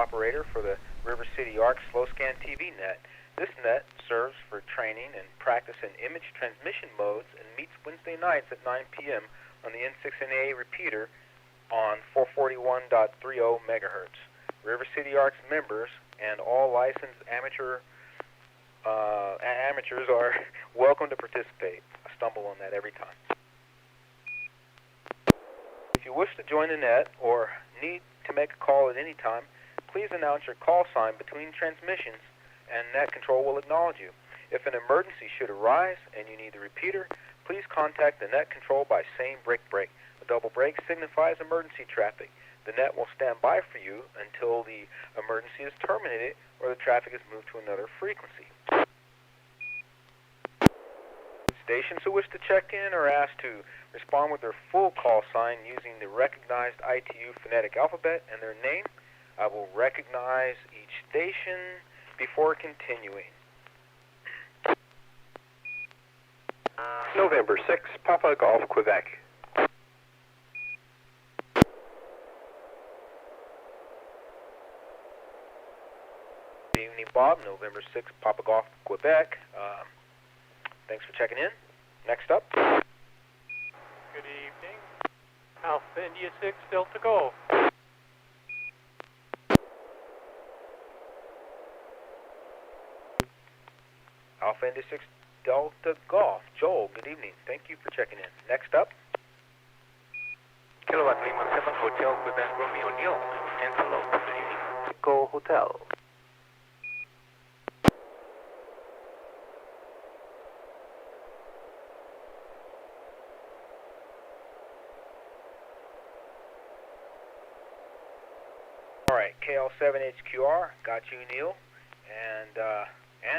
operator for the River City Arc Slow-Scan TV Net. This net serves for training and practice in image transmission modes and meets Wednesday nights at 9 p.m. on the N6NA repeater on 441.30 megahertz. River City Arc's members and all licensed amateurs are welcome to participate. I stumble on that every time. If you wish to join the net or need to make a call at any time, please announce your call sign between transmissions and net control will acknowledge you. If an emergency should arise and you need the repeater, please contact the net control by saying break break. A double break signifies emergency traffic. The net will stand by for you until the emergency is terminated or the traffic is moved to another frequency. Stations who wish to check in are asked to respond with their full call sign using the recognized ITU phonetic alphabet and their name. I will recognize each station before continuing. November 6, Papa Golf, Quebec. Good evening, Bob. November 6, Papa Golf, Quebec. Thanks for checking in. Next up. Good evening. Alpha India 6, Delta Golf. Alpha India 6, Delta Golf. Joel, good evening. Thank you for checking in. Next up. Kilowatt Lima 7 Hotel Quebec Romeo Neil. Antelope, good evening. Echo Hotel. All right, KL7HQR, got you, Neil. And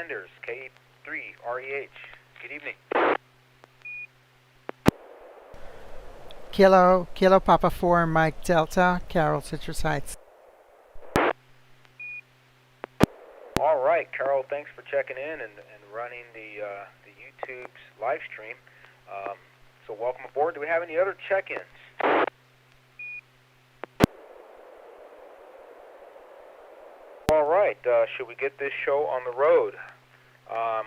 Anders, K3REH, good evening. Kilo Papa 4, Mike Delta, Carroll Citrus Heights. All right, Carol, thanks for checking in and running the YouTube's live stream. So welcome aboard. Do we have any other check-ins? All right, should we get this show on the road? I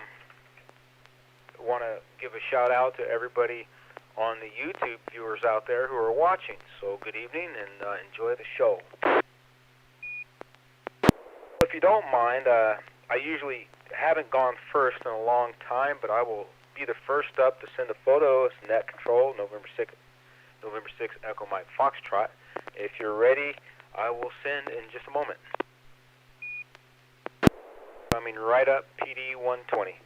want to give a shout out to everybody on the YouTube viewers out there who are watching. So good evening and enjoy the show. If you don't mind, I usually haven't gone first in a long time, but I will be the first up to send a photo. It's net control, November 6, Echo Mike Foxtrot. If you're ready, I will send in just a moment. Coming right up, PD 120.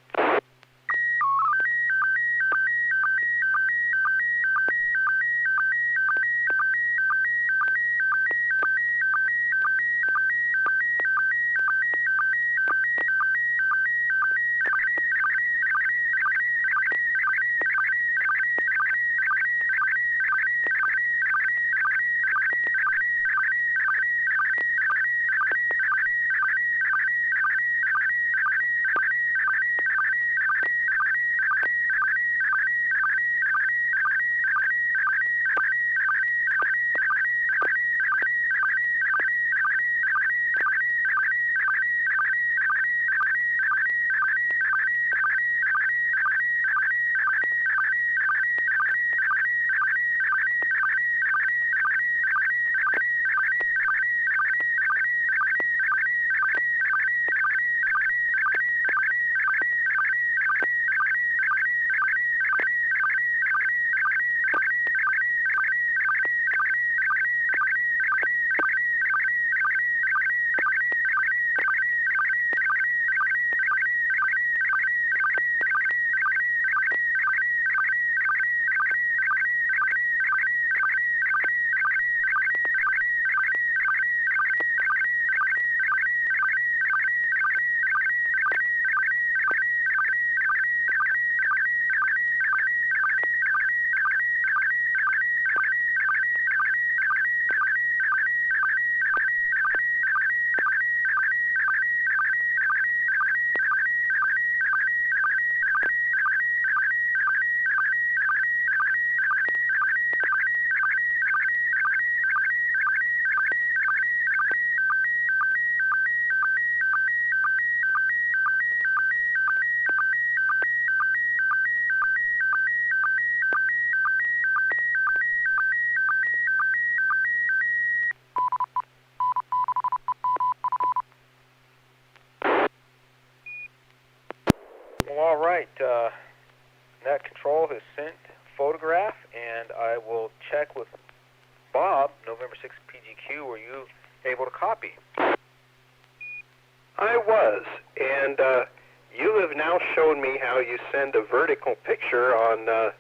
right, Net Control has sent photograph, and I will check with Bob, November 6th PGQ. Were you able to copy? I was, and you have now shown me how you send a vertical picture on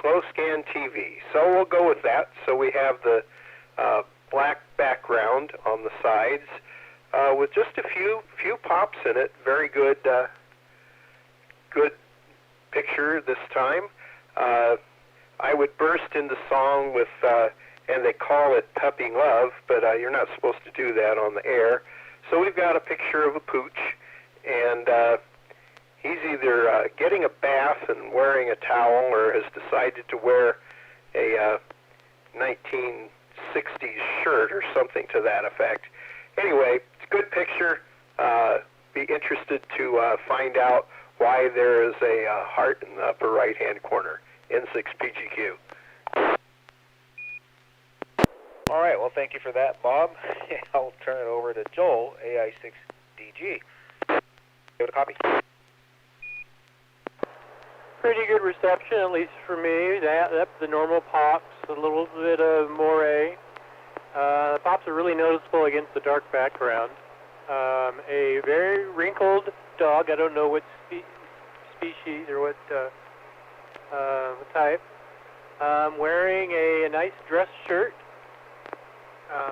slow scan TV. So we'll go with that. So we have the black background on the sides with just a few pops in it. Very good, good picture this time. I would burst into song with, and they call it puppy love, but you're not supposed to do that on the air. So we've got a picture of a pooch, and he's either getting a bath and wearing a towel, or has decided to wear a 1960s shirt or something to that effect. Anyway, it's a good picture. Be interested to find out why there is a heart in the upper right-hand corner. N6 PGQ. All right, well, thank you for that, Bob. I'll turn it over to Joel, AI6DG. Give it a copy. Pretty good reception, at least for me. That's the normal pops, a little bit of moire. The pops are really noticeable against the dark background. A very wrinkled dog, I don't know what species or what type, wearing a nice dress shirt.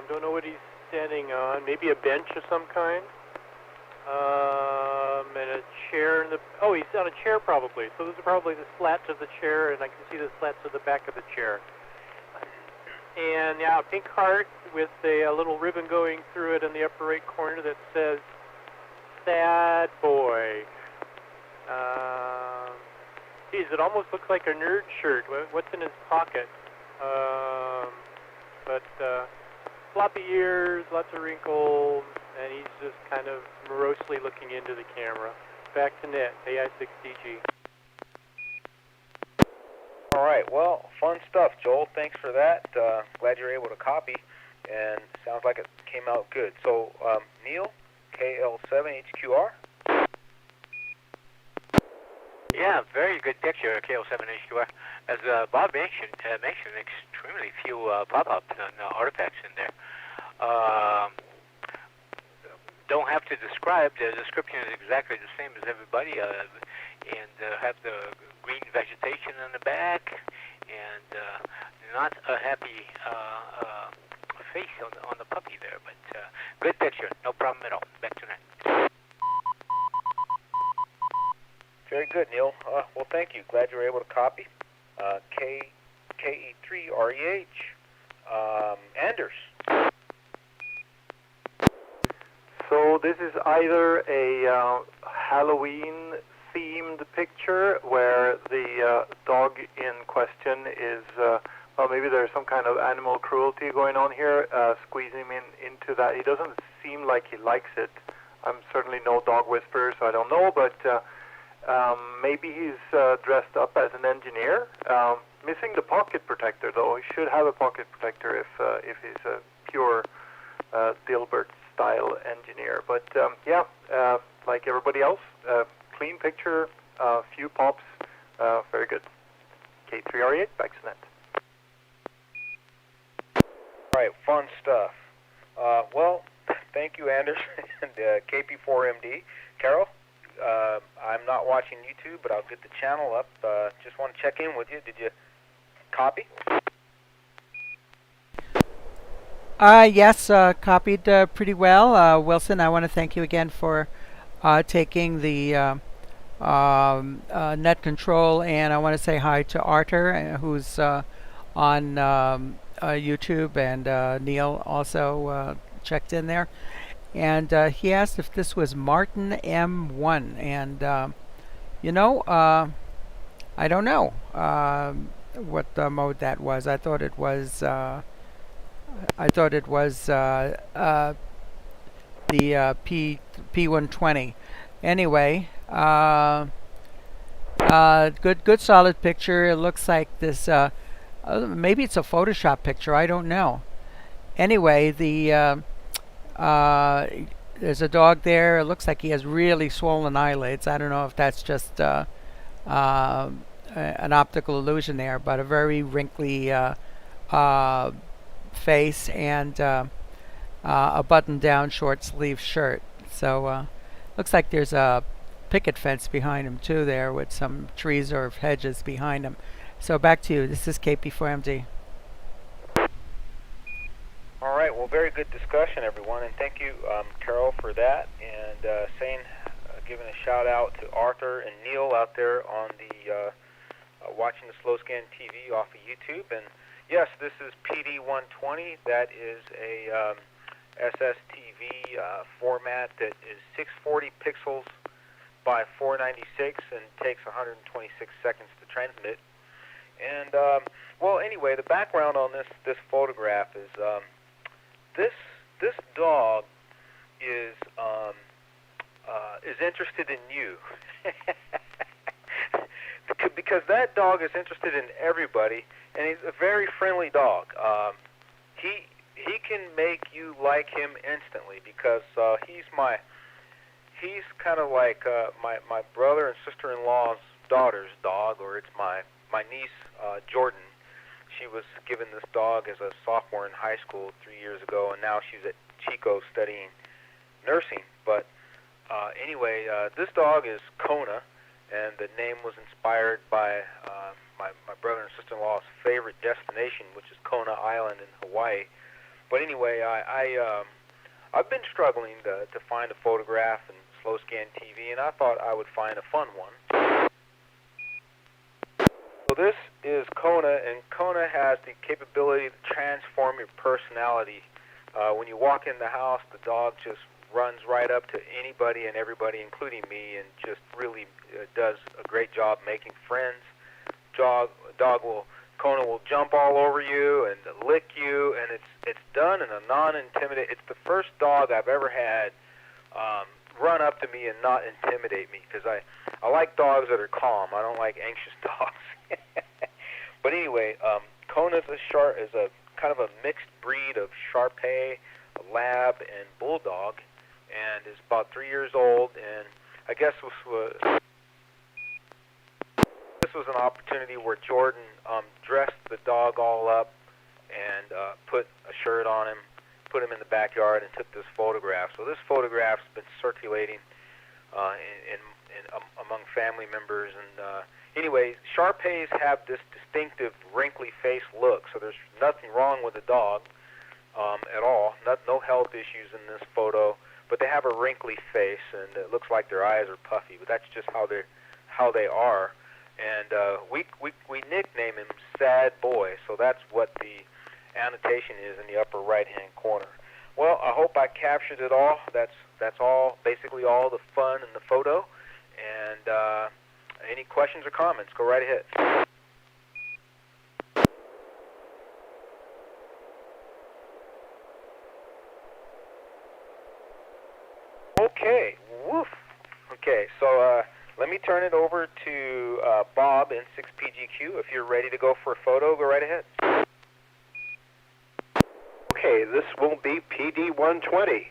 Don't know what he's standing on, maybe a bench of some kind. And a chair in the, oh, he's on a chair probably. So those are probably the slats of the chair, and I can see the slats of the back of the chair. And yeah, a pink heart with a little ribbon going through it in the upper right corner that says, sad boy. Geez, it almost looks like a nerd shirt. What's in his pocket? But floppy ears, lots of wrinkles, and he's just kind of morosely looking into the camera. Back to Net, AI6DG. All right, well, fun stuff, Joel. Thanks for that. Glad you're able to copy, and sounds like it came out good. So, Neil, KL7HQR. Yeah, very good picture, KL7HQR. As Bob mentioned, extremely few pop-ups and artifacts in there. Don't have to describe. The description is exactly the same as everybody, and have the green vegetation in the back, and not a happy face on the puppy there, but good picture, no problem at all. Back to that. Very good, Neil. Well, thank you. Glad you were able to copy. KE3REH. Anders. So this is either a Halloween-themed picture where the dog in question is, well, maybe there's some kind of animal cruelty going on here, squeezing him into that. He doesn't seem like he likes it. I'm certainly no dog whisperer, so I don't know, but maybe he's dressed up as an engineer. Missing the pocket protector, though. He should have a pocket protector if he's a pure Dilbert-style engineer. But yeah, like everybody else, clean picture, few pops, very good. K3R8, back to Net. All right, fun stuff. Well, thank you, Anders, and KP4MD. Carol? I'm not watching YouTube, but I'll get the channel up. Just want to check in with you. Did you copy? Yes, copied pretty well. Wilson, I want to thank you again for taking the net control, and I want to say hi to Arthur, who's on YouTube, and Neil also checked in there. And he asked if this was Martin M1, and you know, I don't know what mode that was. I thought it was the P120. Anyway, good solid picture. It looks like this. Maybe it's a Photoshop picture. I don't know. Anyway, the there's a dog there. It looks like he has really swollen eyelids. I don't know if that's just an optical illusion there, but a very wrinkly face and a button-down short-sleeve shirt. So looks like there's a picket fence behind him too there with some trees or hedges behind him. So back to you. This is KP4MD. All right. Well, very good discussion, everyone, and thank you, Carol, for that. And giving a shout out to Arthur and Neil out there on the watching the Slow Scan TV off of YouTube. And yes, this is PD120. That is a SSTV format that is 640 pixels by 496 and takes 126 seconds to transmit. And well, anyway, the background on this photograph is this dog is interested in you. Because that dog is interested in everybody, and he's a very friendly dog. He can make you like him instantly because he's kind of like my brother and sister-in-law's daughter's dog, or it's my niece Jordan. She was given this dog as a sophomore in high school 3 years ago, and now she's at Chico studying nursing. But anyway, this dog is Kona, and the name was inspired by my brother and sister-in-law's favorite destination, which is Kona Island in Hawaii. But anyway, I've been struggling to find a photograph in Slow Scan TV, and I thought I would find a fun one. So this is Kona, and Kona has the capability to transform your personality. When you walk in the house, the dog just runs right up to anybody and everybody, including me, and just really does a great job making friends. Kona will jump all over you and lick you, and it's done in a non-intimidating. It's the first dog I've ever had run up to me and not intimidate me, because I like dogs that are calm. I don't like anxious dogs. But anyway, Kona is a kind of a mixed breed of Shar-Pei, a Lab, and Bulldog, and is about 3 years old. And I guess this was an opportunity where Jordan dressed the dog all up and put a shirt on him, put him in the backyard, and took this photograph. So this photograph's been circulating among family members. And anyway, Shar-Peis have this distinctive wrinkly face look, so there's nothing wrong with the dog at all. No health issues in this photo, but they have a wrinkly face, and it looks like their eyes are puffy. But that's just how they are. And we nickname him Sad Boy, so that's what the annotation is in the upper right-hand corner. Well, I hope I captured it all. That's all, basically all the fun in the photo. And any questions or comments, go right ahead. Okay, woof. Okay, so let me turn it over to Bob, N6PGQ. If you're ready to go for a photo, go right ahead. Okay, this will be PD120.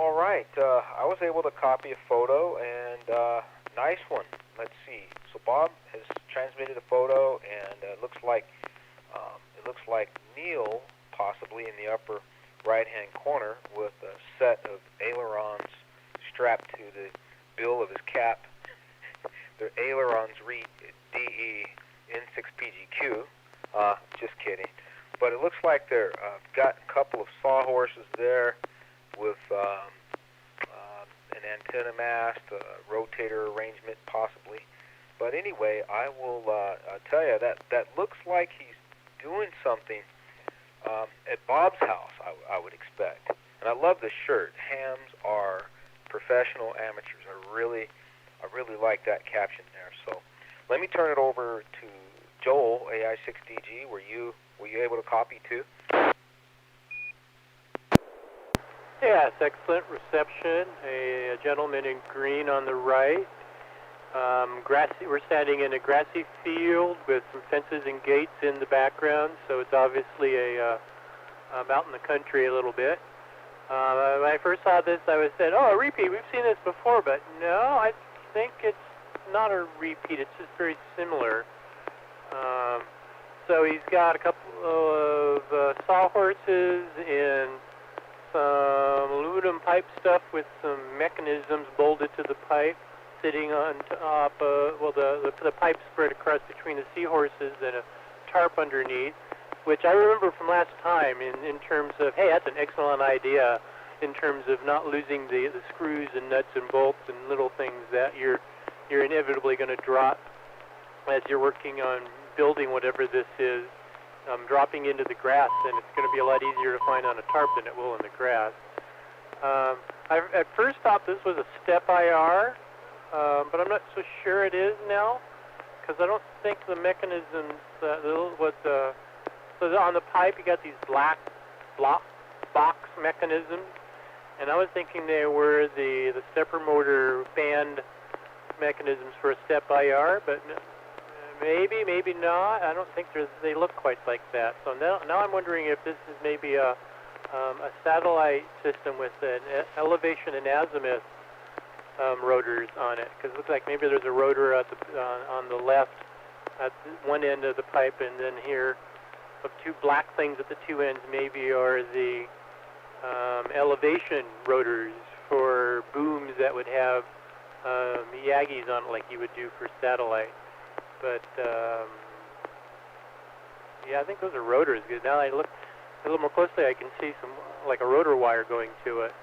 all right. I was able to copy a photo, and nice one. Let's see. So Bob has transmitted a photo, and it looks like Neil, possibly in the upper right-hand corner, with a set of ailerons strapped to the bill of his cap. The ailerons read DE N6PGQ. Just kidding. But it looks like they're got a couple of sawhorses there with an antenna mast, a rotator arrangement possibly. But anyway, I will tell you that looks like he's doing something at Bob's house, I would expect. And I love this shirt. Hams are professional amateurs. I really like that caption there. So let me turn it over to Joel, AI6DG. Were you able to copy too? Yes, excellent reception. A gentleman in green on the right. Grassy. We're standing in a grassy field with some fences and gates in the background, so it's obviously out in the country a little bit. When I first saw this, I said, "Oh, a repeat. We've seen this before," but no, I think it's not a repeat. It's just very similar. So he's got a couple of sawhorses and some aluminum pipe stuff with some mechanisms bolted to the pipe, sitting on top. The pipe spread across between the seahorses and a tarp underneath, which I remember from last time in terms of, hey, that's an excellent idea in terms of not losing the screws and nuts and bolts and little things that you're inevitably going to drop as you're working on building whatever this is, dropping into the grass, and it's going to be a lot easier to find on a tarp than it will in the grass. I at first thought this was a step IR, but I'm not so sure it is now, because I don't think the mechanisms, so on the pipe you got these black box mechanisms, and I was thinking they were the stepper motor band mechanisms for a step IR, but maybe not. I don't think they look quite like that. So now I'm wondering if this is maybe a satellite system with an elevation and azimuth rotors on it, because it looks like maybe there's a rotor at on the left at one end of the pipe, and then here of two black things at the two ends maybe are the elevation rotors for booms that would have Yagis on it like you would do for satellite. But yeah, I think those are rotors. Now I look a little more closely, I can see some like a rotor wire going to it,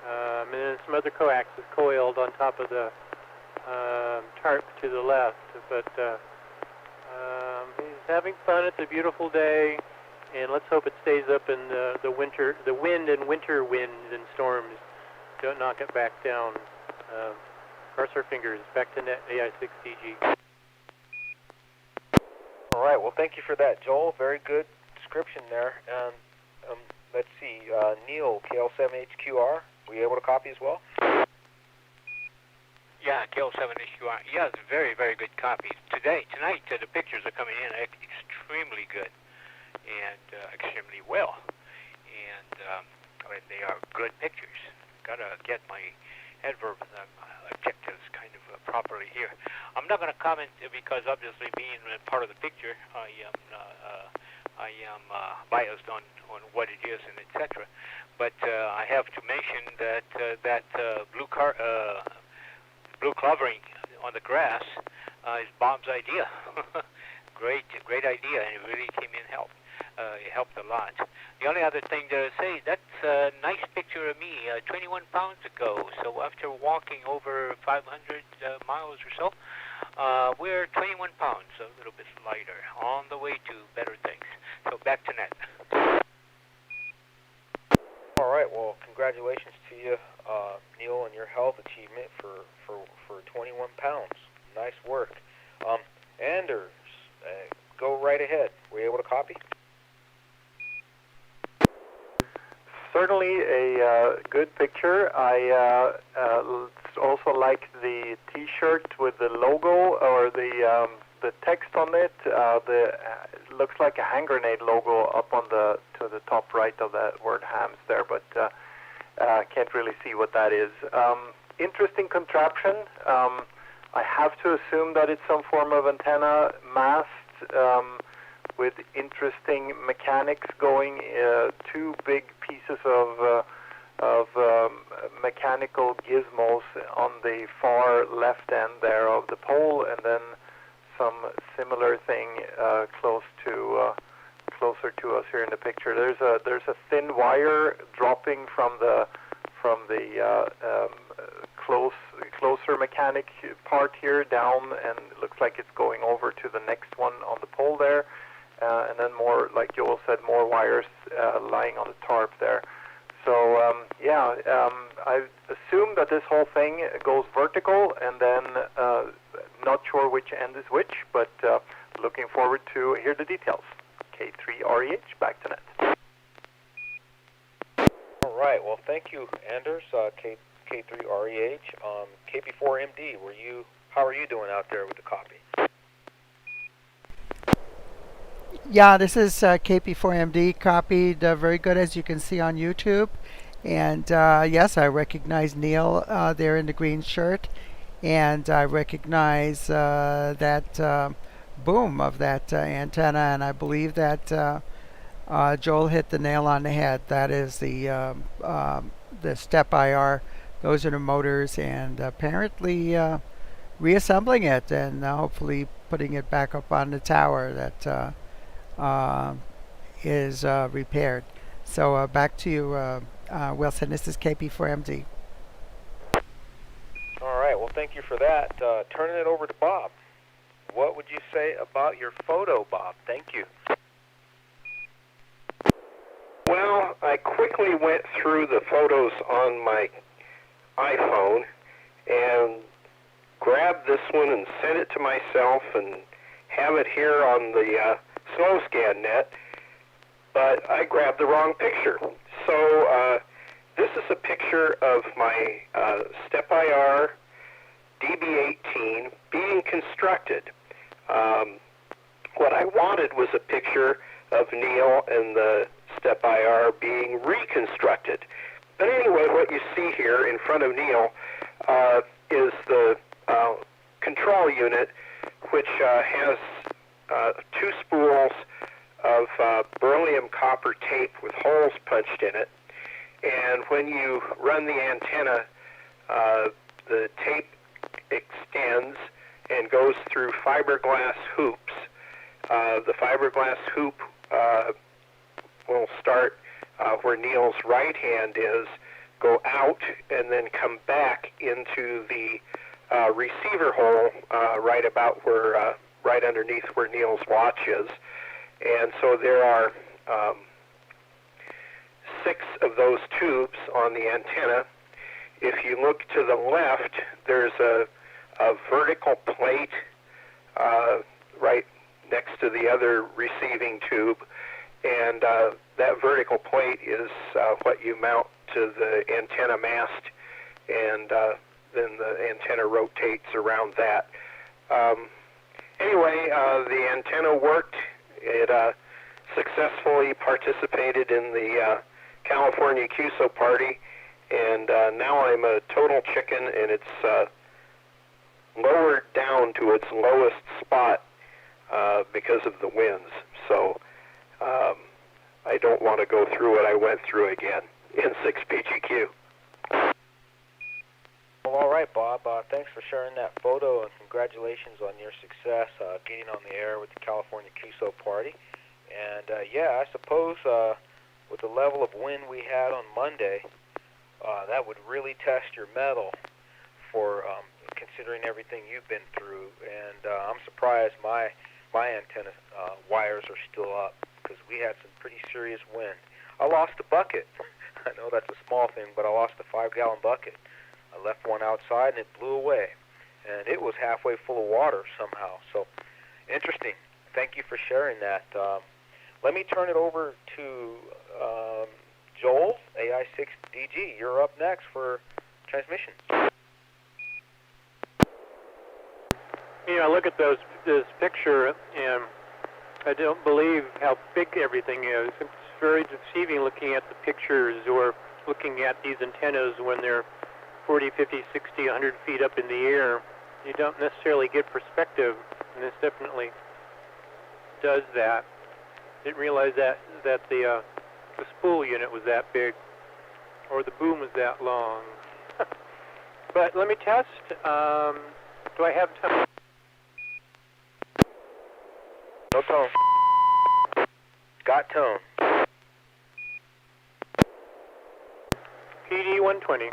and then some other coaxes coiled on top of the tarp to the left. But he's having fun. It's a beautiful day, and let's hope it stays up in the wind and winter winds and storms don't knock it back down. Cross our fingers. Back to Net AI6DG. All right. Well, thank you for that, Joel. Very good description there. And let's see, Neil, KL7HQR. Were you able to copy as well? Yeah, KL7HQR. Yeah, it's very, very good copy. Tonight, the pictures are coming in extremely good and extremely well. And they are good pictures. Gotta get my adverb adjectives kind of properly here. I'm not going to comment because obviously being part of the picture, I am biased on what it is and etc. But I have to mention that blue clovering on the grass is Bob's idea. Great idea, and it really came in help. It helped a lot. The only other thing to say, that's a nice picture of me 21 pounds ago. So after walking over 500 miles or so, we're 21 pounds, a little bit lighter, on the way to better things. So back to Net. All right. Well, congratulations to you, Neil, on your health achievement for 21 pounds. Nice work. Anders, go right ahead. Were you able to copy? Certainly a good picture. I also like the T-shirt with the logo or the text on it. It looks like a hand grenade logo up on to the top right of that word hams there. But Can't really see what that is. Interesting contraption. I have to assume that it's some form of antenna mast with interesting mechanics going. Two big pieces of mechanical gizmos on the far left end there of the pole, and then some similar thing closer to us here in the picture. There's a thin wire dropping from the closer mechanic part here down, and it looks like it's going over to the next one on the pole there, and then more, like Joel said, more wires lying on the tarp there. So I assume that this whole thing goes vertical, and then not sure which end is which, but looking forward to hear the details. K3REH, back to net. All right. Well, thank you, Anders. K3REH. KP4MD. How are you doing out there with the copy? Yeah, this is KP4MD copied very good, as you can see on YouTube. And yes, I recognize Neil there in the green shirt, and I recognize that boom of that antenna, and I believe that Joel hit the nail on the head. That is the step IR. Those are the motors, and apparently reassembling it and hopefully putting it back up on the tower that is repaired. So back to you, Wilson. This is KP4MD. All right. Well, thank you for that. Turning it over to Bob. What would you say about your photo, Bob? Thank you. Well, I quickly went through the photos on my iPhone and grabbed this one and sent it to myself and have it here on the SNOWScan Net, but I grabbed the wrong picture. So this is a picture of my Step IR DB18 being constructed. What I wanted was a picture of Neil and the Step IR being reconstructed. But anyway, what you see here in front of Neil is the control unit, which has two spools of beryllium copper tape with holes punched in it. And when you run the antenna, the tape extends and goes through fiberglass hoops. The fiberglass hoop will start where Neil's right hand is, go out, and then come back into the receiver hole right about where, right underneath where Neil's watch is. And so there are 6 of those tubes on the antenna. If you look to the left, there's a vertical plate right next to the other receiving tube, and that vertical plate is what you mount to the antenna mast, and then the antenna rotates around that. Anyway, the antenna worked. It successfully participated in the California QSO party, and now I'm a total chicken, and it's lowered down to its lowest spot because of the winds. So I don't want to go through what I went through again. N6PGQ. Well, all right, Bob. Thanks for sharing that photo, and congratulations on your success getting on the air with the California QSO party. And yeah, I suppose with the level of wind we had on Monday, that would really test your mettle for considering everything you've been through. And I'm surprised my antenna wires are still up, because we had some pretty serious wind. I lost a bucket. I know that's a small thing, but I lost a 5-gallon bucket. I left one outside and it blew away, and it was halfway full of water somehow. So interesting. Thank you for sharing that. Let me turn it over to Joel, AI6DG. You're up next for transmission. You know, I look at this picture, and I don't believe how big everything is. It's very deceiving looking at the pictures or looking at these antennas when they're 40, 50, 60, 100 feet up in the air. You don't necessarily get perspective, and this definitely does that. Didn't realize that the spool unit was that big, or the boom was that long. But let me test. Do I have time? No tone. Got tone. PD 120.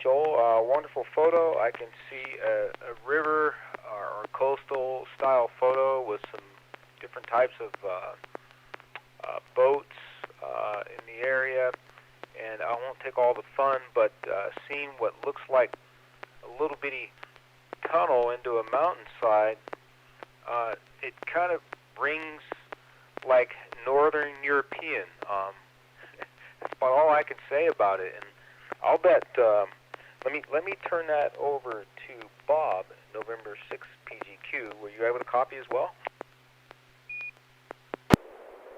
Joel, wonderful photo. I can see a river or coastal style photo with some different types of boats in the area, and I won't take all the fun, but seeing what looks like a little bitty tunnel into a mountainside, it kind of rings like Northern European. That's about all I can say about it, and I'll bet. Let me turn that over to Bob, November 6th PGQ. Were you able to copy as well?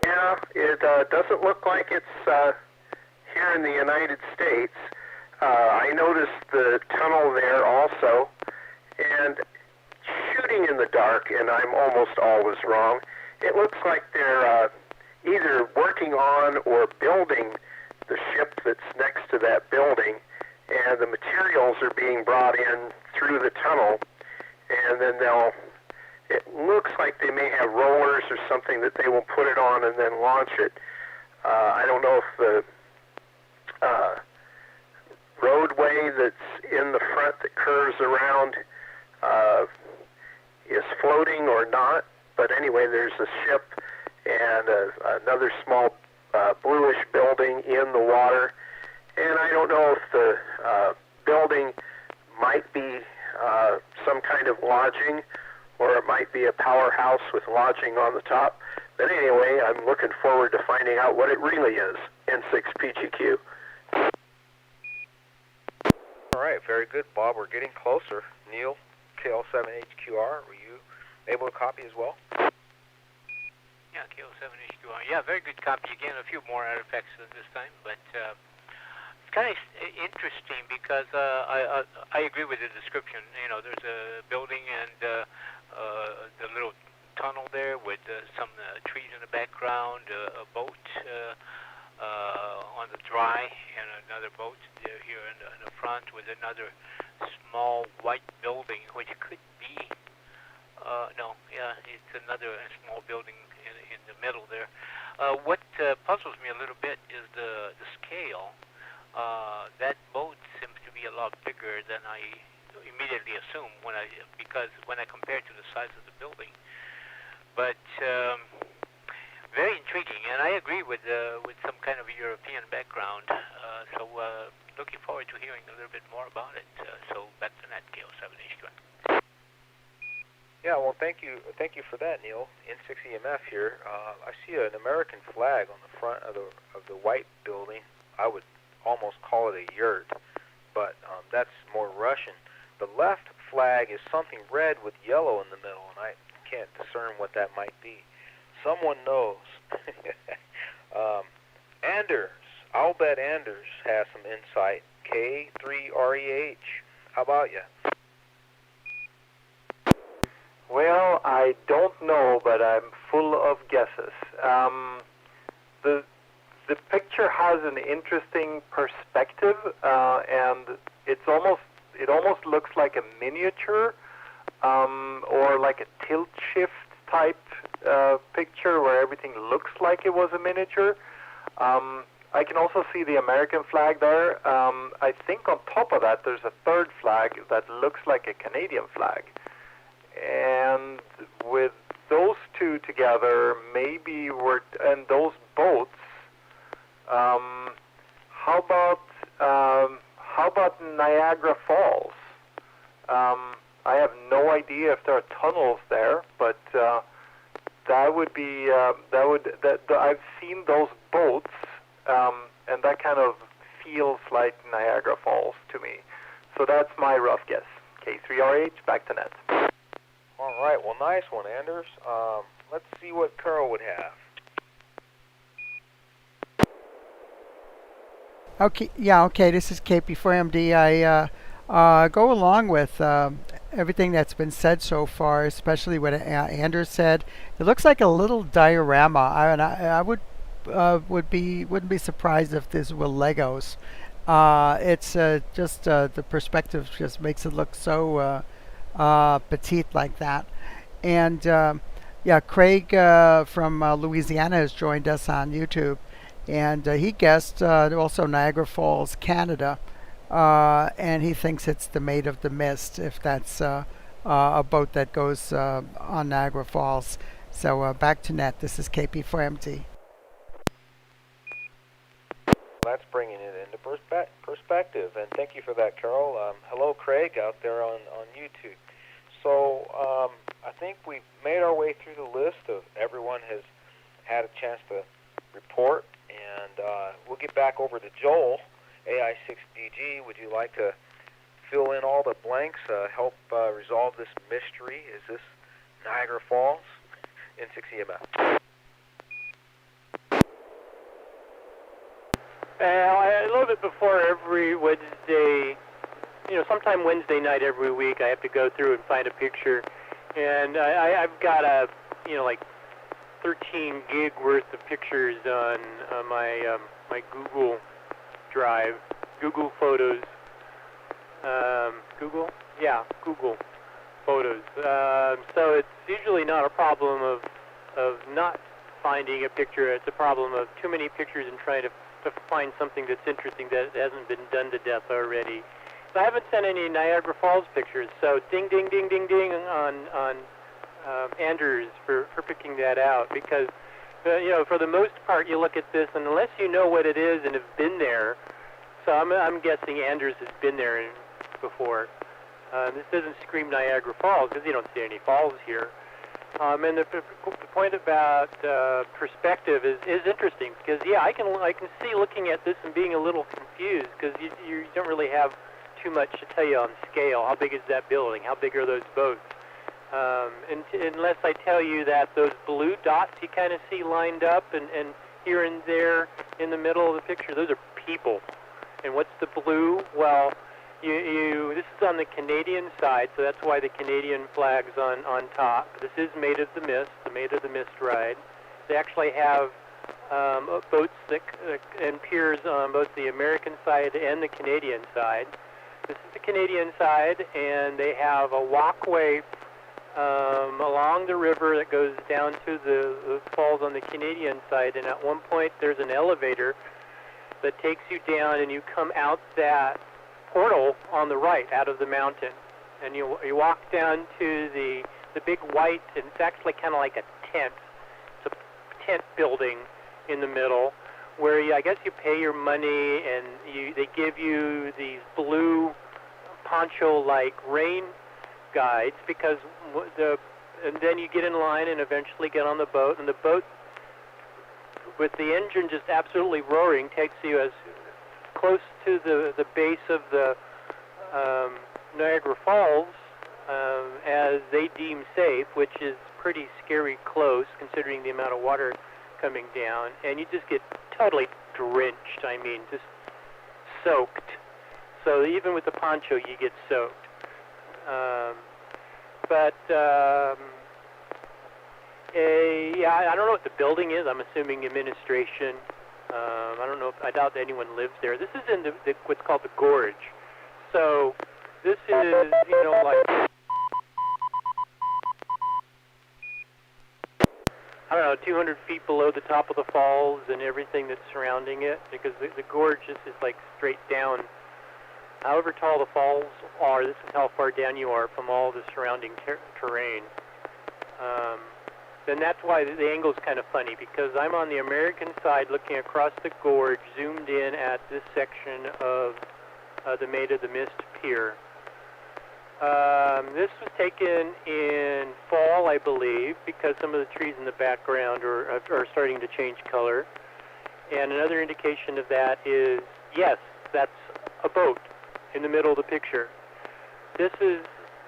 Yeah, it doesn't look like it's here in the United States. I noticed the tunnel there also, and shooting in the dark, and I'm almost always wrong, it looks like they're either working on or building the ship that's next to that building, and the materials are being brought in through the tunnel, and then it looks like they may have rollers or something that they will put it on and then launch it. I don't know if the roadway that's in the front that curves around is floating or not, but anyway, there's a ship and another small bluish building in the water, and I don't know if the building might be some kind of lodging, or it might be a powerhouse with lodging on the top. But anyway, I'm looking forward to finding out what it really is. N6PGQ. All right, very good, Bob. We're getting closer. Neil, KL7HQR, were you able to copy as well? Yeah, KL7HQR. Yeah, very good copy. Again, a few more artifacts this time, but it's kind of interesting because I agree with the description. You know, there's a building and the little tunnel there with some trees in the background, a boat on the dry, and another another boat there here in the front with another small white building, which could be, it's another small building in the middle there. What puzzles me a little bit is the scale. That boat seems to be a lot bigger than I immediately assume because when I compare it to the size of the building. But very intriguing, and I agree with some kind of a European background. So looking forward to hearing a little bit more about it. So back to that, KO7H2. Yeah, well, thank you for that, Neil. N6EMF here. I see an American flag on the front of the white building. I would almost call it a yurt, but that's more Russian. The left flag is something red with yellow in the middle, and I can't discern what that might be. Someone knows. Anders, I'll bet Anders has some insight. K3REH. How about you? Well, I don't know, but I'm full of guesses. The picture has an interesting perspective, and it almost looks like a miniature, or like a tilt shift type picture where everything looks like it was a miniature. I can also see the American flag there. I think on top of that there's a third flag that looks like a Canadian flag. And with those two together, maybe and those boats, how about Niagara Falls? I have no idea if there are tunnels there, but that would be I've seen those boats, and that kind of feels like Niagara Falls to me. So that's my rough guess. K3RH, back to net. All right, well, nice one, Anders. Let's see what Carl would have. Okay, this is KP4MD. I go along with everything that's been said so far, especially what Anders said. It looks like a little diorama. I wouldn't be surprised if this were Legos. It's just the perspective just makes it look so petite like that. And Craig from Louisiana has joined us on YouTube, and he guessed also Niagara Falls, Canada, and he thinks it's the Maid of the Mist, if that's a boat that goes on Niagara Falls. So back to net. This is KP4MT. That's bringing it into perspective, and thank you for that, Carol. Hello, Craig, out there on YouTube. So I think we've made our way through the list of everyone has had a chance to report, and we'll get back over to Joel, AI6DG. Would you like to fill in all the blanks, help resolve this mystery? Is this Niagara Falls? N6EMF. A little bit before every Wednesday, sometime Wednesday night every week, I have to go through and find a picture, and I've got like 13 gig worth of pictures on my Google Drive, Google Photos, Google Photos. So it's usually not a problem of not finding a picture. It's a problem of too many pictures and trying to find something that's interesting that hasn't been done to death already. So I haven't sent any Niagara Falls pictures, so ding, ding, ding, ding, ding on Anders for picking that out, because, for the most part, you look at this, and unless you know what it is and have been there, so I'm guessing Anders has been there before. This doesn't scream Niagara Falls, because you don't see any falls here. And the point about perspective is interesting, because I can see looking at this and being a little confused, because you don't really have too much to tell you on scale. How big is that building? How big are those boats? Unless I tell you that those blue dots you kind of see lined up and here and there in the middle of the picture, those are people. And what's the blue? Well, this is on the Canadian side, so that's why the Canadian flag's on top. This is Maid of the Mist, the Maid of the Mist ride. They actually have boats and piers on both the American side and the Canadian side. This is the Canadian side, and they have a walkway along the river that goes down to the falls on the Canadian side, and at one point there's an elevator that takes you down, and you come out that portal on the right out of the mountain, and you walk down to the big white, and it's actually kind of like a tent. It's a tent building in the middle where I guess you pay your money, and they give you these blue poncho-like rain guides, because and then you get in line and eventually get on the boat, and the boat with the engine just absolutely roaring takes you as close to the base of the Niagara Falls as they deem safe, which is pretty scary close considering the amount of water coming down, and you just get totally drenched. I mean, just soaked. So even with the poncho, you get soaked. Yeah, I don't know what the building is. I'm assuming administration. I don't know. I doubt anyone lives there. This is in what's called the gorge. So this is, like, I don't know, 200 feet below the top of the falls and everything that's surrounding it, because the gorge is like straight down. However tall the falls are, this is how far down you are from all the surrounding terrain. And that's why the angle's kind of funny, because I'm on the American side looking across the gorge, zoomed in at this section of the Maid of the Mist pier. This was taken in fall, I believe, because some of the trees in the background are starting to change color. And another indication of that is, yes, that's a boat in the middle of the picture. This is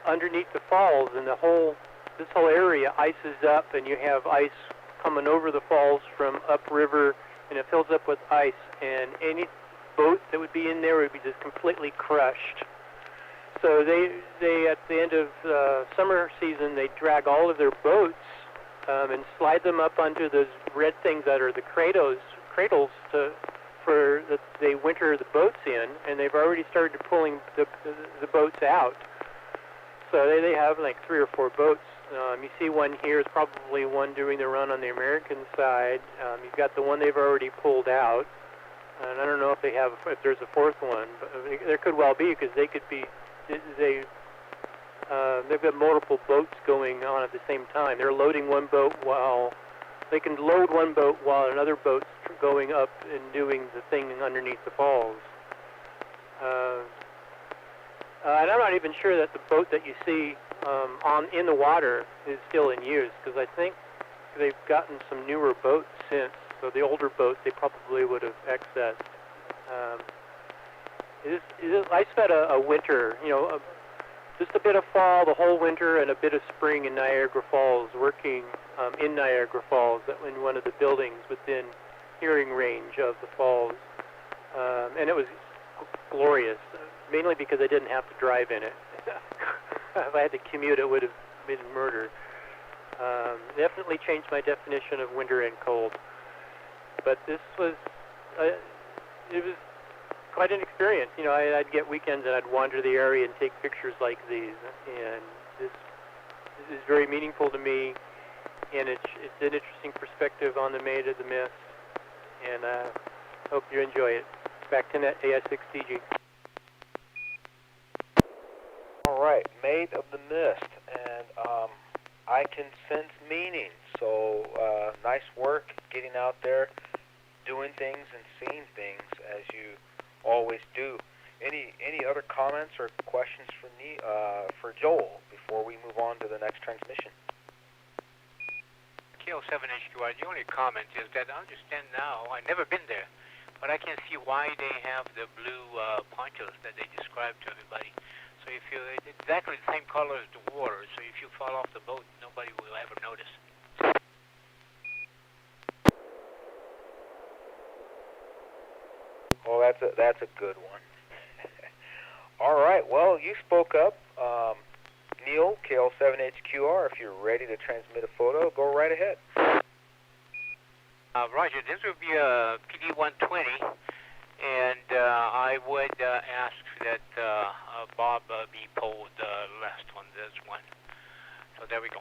underneath the falls, and this whole area ices up, and you have ice coming over the falls from upriver, and it fills up with ice, and any boat that would be in there would be just completely crushed. So they at the end of summer season, they drag all of their boats and slide them up onto those red things that are the cradles for that they winter the boats in, and they've already started pulling the boats out. So they have like 3 or 4 boats. You see one here is probably one doing the run on the American side. You've got the one they've already pulled out, and I don't know if there's a 4th one, but there could well be, because they've got multiple boats going on at the same time. They're loading one boat they can load one boat while another boat's going up and doing the thing underneath the falls. And I'm not even sure that the boat that you see in the water is still in use, because I think they've gotten some newer boats since. So the older boats they probably would have accessed. I spent a winter, just a bit of fall the whole winter and a bit of spring in Niagara Falls, working in Niagara Falls, in one of the buildings within hearing range of the falls. And it was glorious, mainly because I didn't have to drive in it. If I had to commute, it would have been murder. Definitely changed my definition of winter and cold. But this was, it was quite an experience. I'd get weekends and I'd wander the area and take pictures like these. And this is very meaningful to me, and it's an interesting perspective on the Maid of the Mist. And I hope you enjoy it. Back to Net AS6TG. All right, Maid of the Mist, and I can sense meaning. So nice work getting out there, doing things and seeing things as you always do. Any other comments or questions for Joel before we move on to the next transmission? KL7HQR, the only comment is that I understand now, I've never been there, but I can see why they have the blue ponchos that they describe to everybody. So if it's exactly the same color as the water, so if you fall off the boat, nobody will ever notice. Well, that's a good one. All right, well, you spoke up. Neil, KL7HQR, if you're ready to transmit a photo, go right ahead. Roger, this would be a PD-120, and I would ask that Bob be pulled last on this one. So there we go.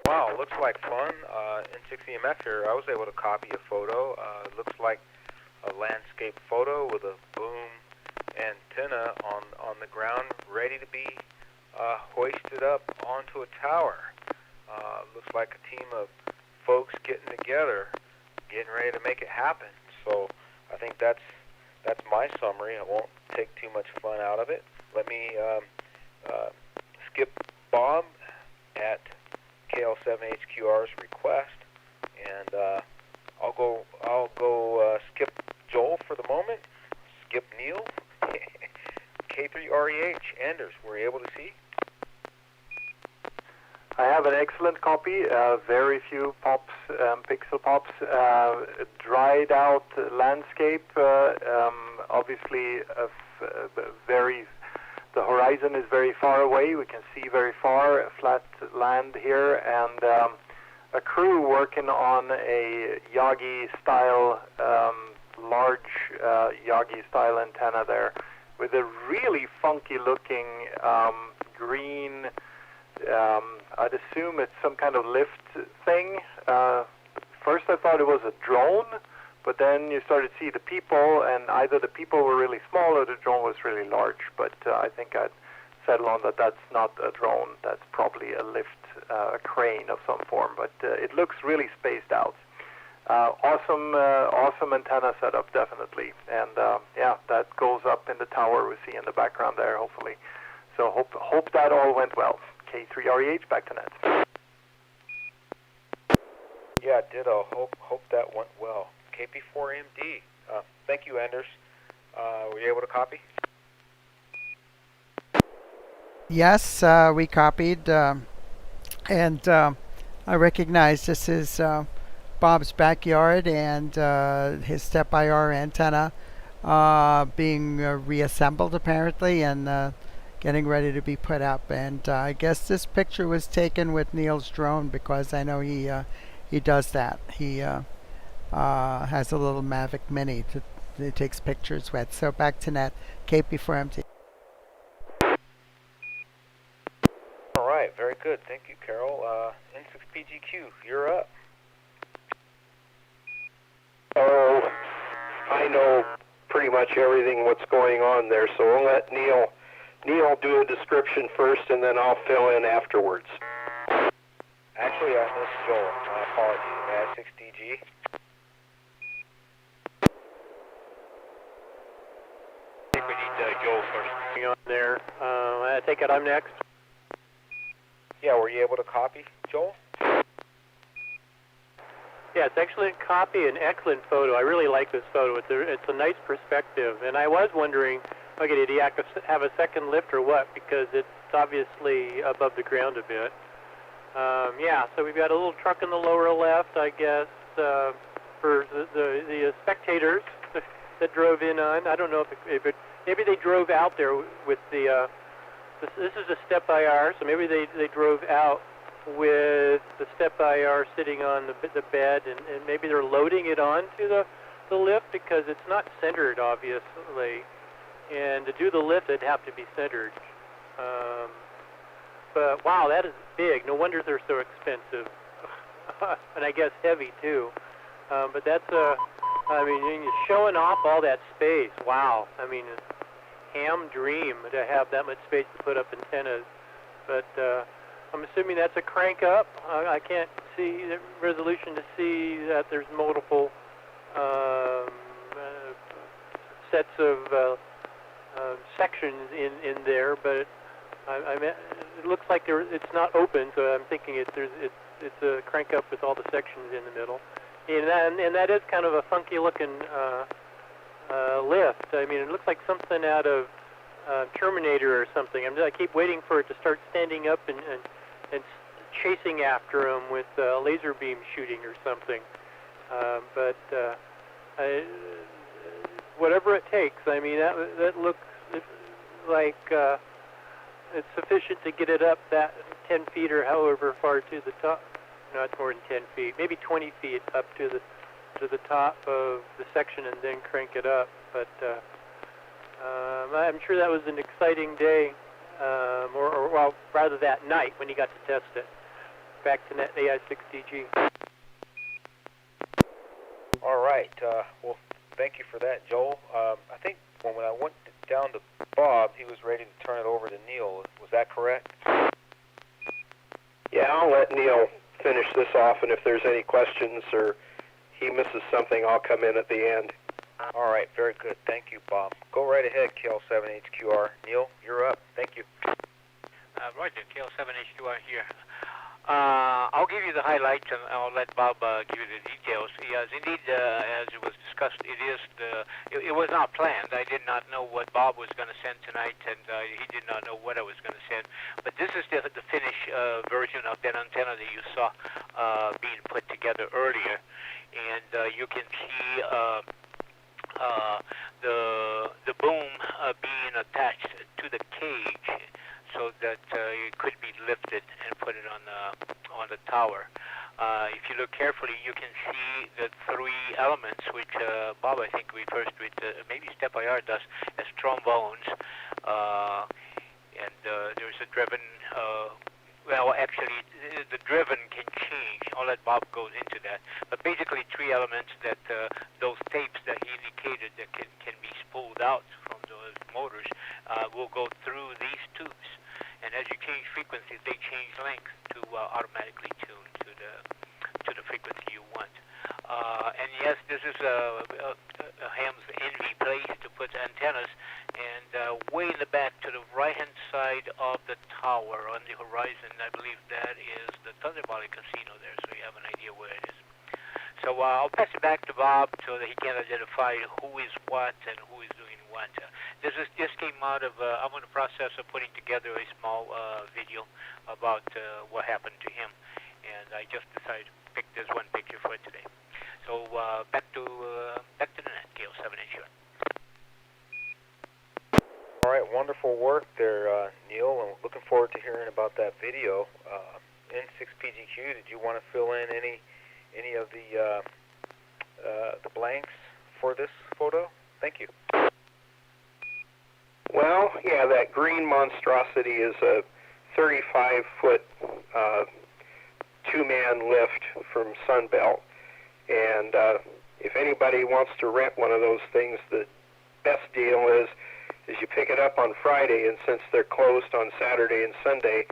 Wow, looks like fun. N6NA here, I was able to copy a photo. It looks like a landscape photo with a boom antenna on the ground, ready to be hoisted up onto a tower. Looks like a team of folks getting together, getting ready to make it happen. So I think that's my summary. I won't take too much fun out of it. Let me skip Bob at KL7HQR's request, and I'll go skip Joel for the moment. Skip Neil. K3REH. Anders, were you able to see? I have an excellent copy. Very few pops, pixel pops. Dried out landscape. Obviously, the horizon is very far away. We can see very far, flat land here, and a crew working on a Yagi-style, large Yagi-style antenna there, with a really funky-looking green. I'd assume it's some kind of lift thing. First, I thought it was a drone, but then you started to see the people, and either the people were really small or the drone was really large. But I think I'd settle on that that's not a drone. That's probably a lift, a crane of some form. But it looks really spaced out. Awesome antenna setup, definitely. And yeah, that goes up in the tower we see in the background there, hopefully. So hope that all went well. K3REH, back to net. Yeah, ditto. Hope that went well. KP4MD. Thank you, Anders. Were you able to copy? Yes, we copied, and I recognize this is Bob's backyard and his step-IR antenna being reassembled apparently, and getting ready to be put up. And I guess this picture was taken with Neil's drone, because I know he does that. He has a little Mavic Mini that takes pictures with. So back to net, KP4MT. All right, very good. good. Thank you, Carol. N6PGQ, you're up. Oh, I know pretty much everything what's going on there, so we'll let Neil do a description first, and then I'll fill in afterwards. Actually, I missed Joel. My apologies. May I 6DG? I think we need Joel first. Hang on there. I take it I'm next. Yeah, were you able to copy, Joel? Yeah, it's excellent copy and excellent photo. I really like this photo. It's a nice perspective. And I was wondering, okay, did he have a second lift or what? Because it's obviously above the ground a bit. Yeah, so we've got a little truck in the lower left, I guess, for the spectators that drove in on. I don't know if it maybe they drove out there with the. This is a step IR, so maybe they drove out with the step IR sitting on the bed, and maybe they're loading it onto the lift because it's not centered, obviously. And to do the lift, it'd have to be centered. But wow, that is big. No wonder they're so expensive, and I guess heavy too. But that's I mean, you're showing off all that space. Wow. I mean, it's a ham dream to have that much space to put up antennas. But I'm assuming that's a crank up. I can't see the resolution to see that there's multiple sets of sections in there, but it looks like it's not open, so I'm thinking it's a crank up with all the sections in the middle, and that is kind of a funky looking lift. I mean, it looks like something out of Terminator or something. I keep waiting for it to start standing up and chasing after him with laser beam shooting or something. But whatever it takes. I mean, that looks like it's sufficient to get it up that 10 feet or however far to the top. No, it's more than 10 feet, maybe 20 feet up to the top of the section, and then crank it up. But I'm sure that was an exciting day, or well, rather that night when you got to test it. Back to Net AI6DG. All right. Well, thank you for that, Joel. I think when I went down to Bob, he was ready to turn it over to Neil. Was that correct? Yeah, I'll let Neil finish this off, and if there's any questions or he misses something, I'll come in at the end. All right, very good. Thank you, Bob. Go right ahead, KL7HQR. Neil, you're up. Thank you. Roger, KL7HQR here. I'll give you the highlights, and I'll let Bob give you the details. Yes, indeed, as it was discussed, it was not planned. I did not know what Bob was going to send tonight, and he did not know what I was going to send. But this is the finished version of that antenna that you saw being put together earlier, and you can see the boom being attached to the cage, so that it could be lifted and put it on the tower. If you look carefully, you can see the three elements, which Bob, I think, refers to it, maybe Step IR does, as trombones. And there's a driven, well, actually, the driven can change. I'll let Bob go into that. But basically, three elements that those tapes that he indicated that can be spooled out from those motors will go through these tubes. And as you change frequencies, they change length to automatically tune to the frequency you want. And yes, this is a ham's envy place to put antennas. And way in the back to the right-hand side of the tower on the horizon, I believe that is the Thunder Valley Casino there, so you have an idea where it is. So I'll pass it back to Bob so that he can identify who is what and who is doing what. This came out of, I'm in the process of putting together a small video about what happened to him, and I just decided to pick this one picture for today. So back to the net, KL7HQR. All right, wonderful work there, Neil, and looking forward to hearing about that video. N6PGQ, did you want to fill in any of the blanks for this photo? Thank you. Well, yeah, that green monstrosity is a 35-foot two-man lift from Sunbelt. And if anybody wants to rent one of those things, the best deal is you pick it up on Friday, and since they're closed on Saturday and Sunday,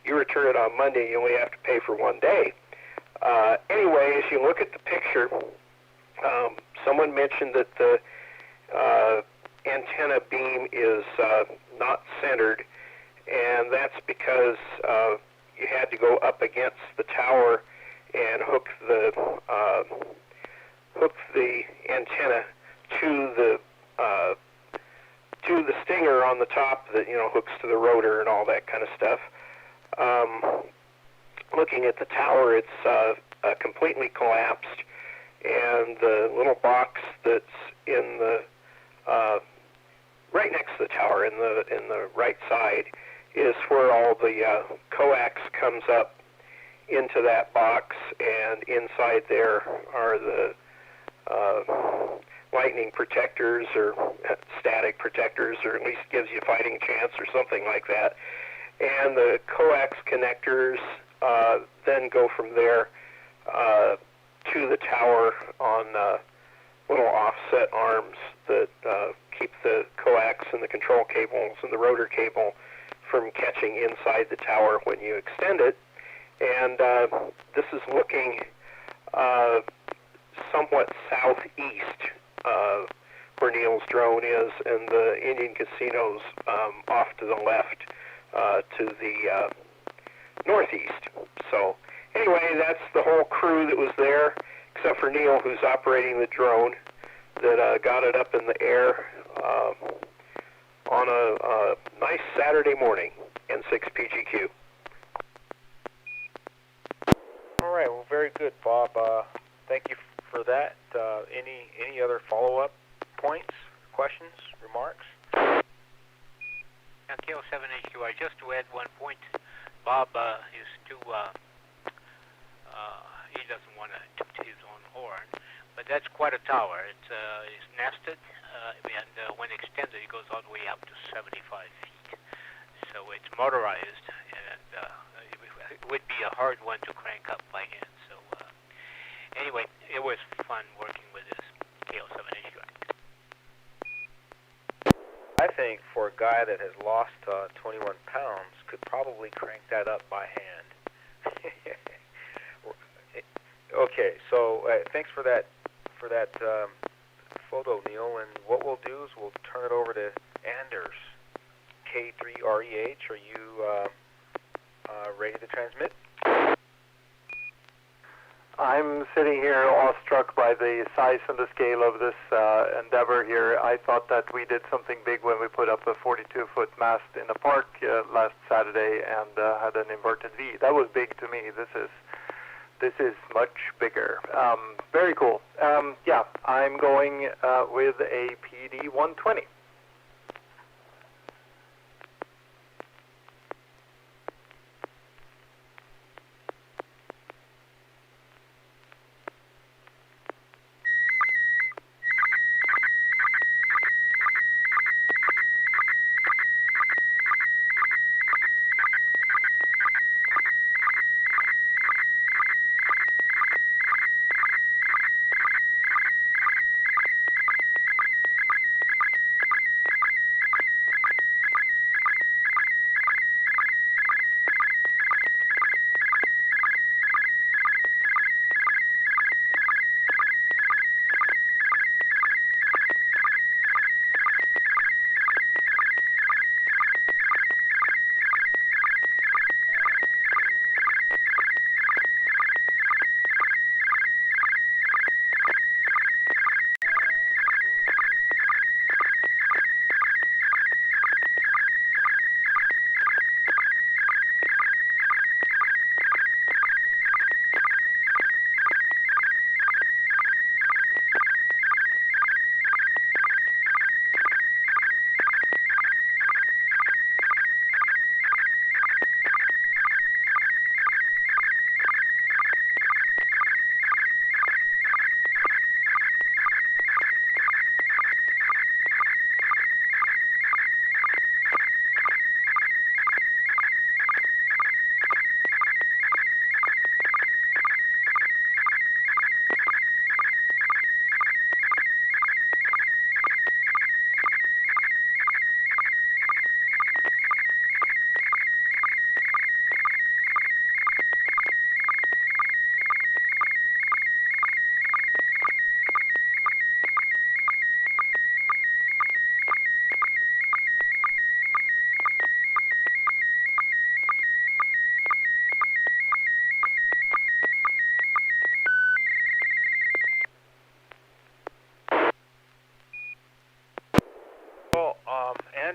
you return it on Monday. You only have to pay for 1 day. Anyway, as you look at the picture, someone mentioned that the antenna beam is not centered, and that's because you had to go up against the tower and hook the antenna to the stinger on the top that hooks to the rotor and all that kind of stuff. Looking at the tower, it's completely collapsed, and the little box that's in the right next to the tower in the right side is where all the coax comes up into that box, and inside there are the lightning protectors or static protectors, or at least gives you a fighting chance or something like that. And the coax connectors then go from there to the tower on little offset arms that keep the coax and the control cables and the rotor cable from catching inside the tower when you extend it. And this is looking somewhat southeast where Neil's drone is, and the Indian Casino's off to the left to the northeast. So anyway, that's the whole crew that was there, except for Neil, who's operating the drone, that got it up in the air on a nice Saturday morning, N6 PGQ. All right, well, very good, Bob. Thank you for that. Any other follow-up points, questions, remarks? Now, KL7HQI, just to add one point, Bob is too, he doesn't want to toot his own horn, but that's quite a tower. It's nested, and when extended, it goes all the way up to 75 feet. So it's motorized, and it would be a hard one to crank up by hand. So anyway, it was fun working with this KL7HQI. I think for a guy that has lost 21 pounds, could probably crank that up by hand. Okay, so thanks for that photo, Neil. And what we'll do is we'll turn it over to Anders, K3REH. Are you ready to transmit? I'm sitting here awestruck by the size and the scale of this endeavor here. I thought that we did something big when we put up a 42-foot mast in the park last Saturday and had an inverted V. That was big to me. This is much bigger. Very cool. Yeah, I'm going with a PD 120.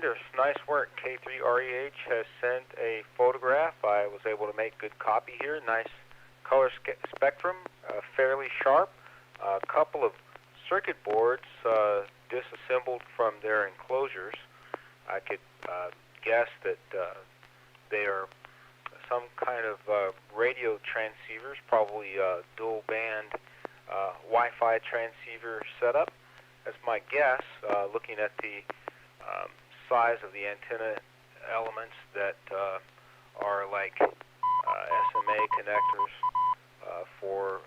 Anders, nice work. K3REH has sent a photograph. I was able to make good copy here. Nice color spectrum, fairly sharp. A couple of circuit boards disassembled from their enclosures. I could guess that they are some kind of radio transceivers, probably dual band Wi-Fi transceiver setup. That's my guess, looking at the size of the antenna elements that are like SMA connectors for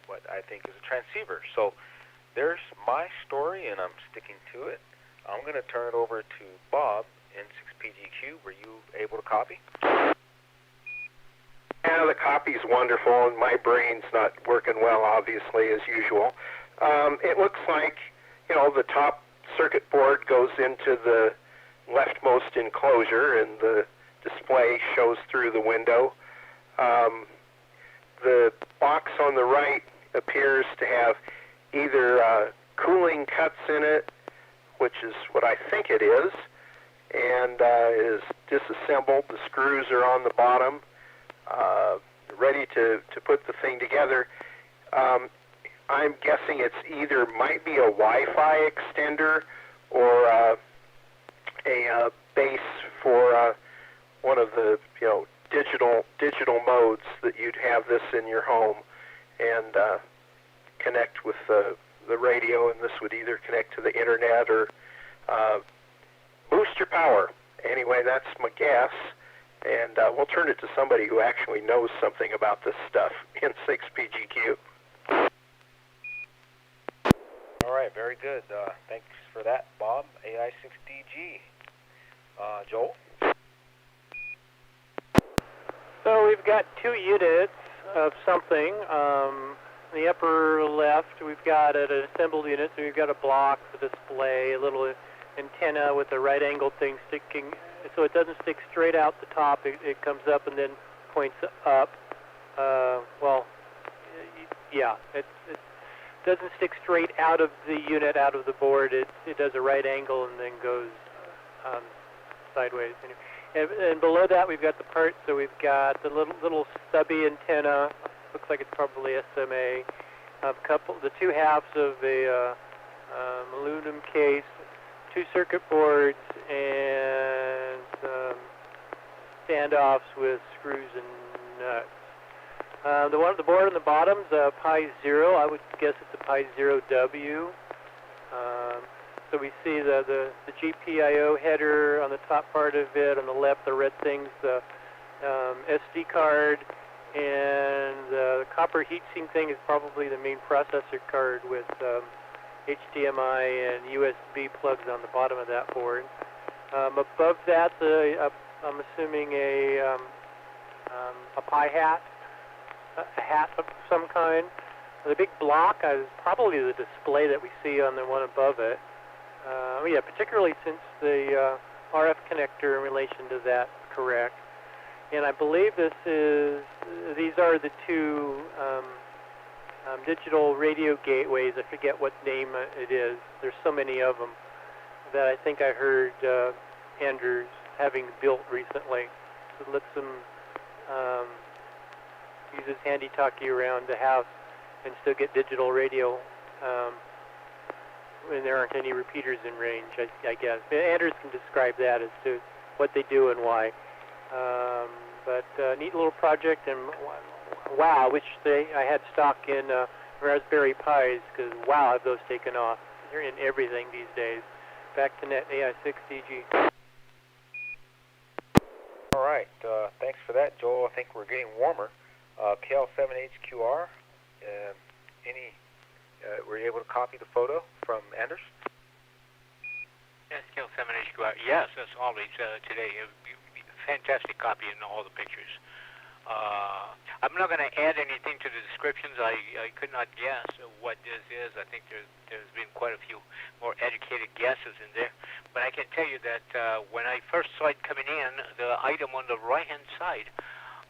what I think is a transceiver. So there's my story, and I'm sticking to it. I'm going to turn it over to Bob, N6PGQ. Were you able to copy? Yeah, the copy's wonderful, and my brain's not working well, obviously, as usual. It looks like, the top circuit board goes into the leftmost enclosure, and the display shows through the window. The box on the right appears to have either cooling cuts in it, which is what I think it is, and is disassembled. The screws are on the bottom, ready to put the thing together. I'm guessing it's either might be a Wi-Fi extender or a base for one of the digital modes that you'd have this in your home and connect with the radio, and this would either connect to the internet or boost your power. Anyway, that's my guess, and we'll turn it to somebody who actually knows something about this stuff. N6PGQ. All right, very good. Thanks for that, Bob. AI6DG. Joel? So we've got 2 units of something. In the upper left, we've got an assembled unit, so we've got a block, a display, a little antenna with a right-angle thing sticking, so it doesn't stick straight out the top. It comes up and then points up. It doesn't stick straight out of the unit, out of the board. It does a right angle and then goes sideways. And below that, we've got the parts. So we've got the little stubby antenna. Looks like it's probably SMA. The 2 halves of a aluminum case, 2 circuit boards, and standoffs with screws and nuts. The board on the bottom's a Pi 0. I would guess it's a Pi 0W. So we see the GPIO header on the top part of it. On the left, the red thing's the SD card. And the copper heatsink thing is probably the main processor card with HDMI and USB plugs on the bottom of that board. Above that, I'm assuming a Pi hat, a hat of some kind. The big block is probably the display that we see on the one above it. Particularly since the RF connector in relation to that is correct. And I believe these are the 2 digital radio gateways. I forget what name it is. There's so many of them that I think I heard Anders having built recently. So it lets them use his handy-talkie around the house and still get digital radio when there aren't any repeaters in range, I guess. Anders can describe that as to what they do and why. But neat little project, and wow, I wish I had stock in Raspberry Pis, because wow, have those taken off. They're in everything these days. Back to Net AI6DG. All right, thanks for that, Joel. I think we're getting warmer. KL7HQR, were you able to copy the photo from Anders? Yes, KL7HQR. Yes, as always, today. Fantastic copy in all the pictures. I'm not going to add anything to the descriptions. I could not guess what this is. I think there's been quite a few more educated guesses in there. But I can tell you that when I first saw it coming in, the item on the right-hand side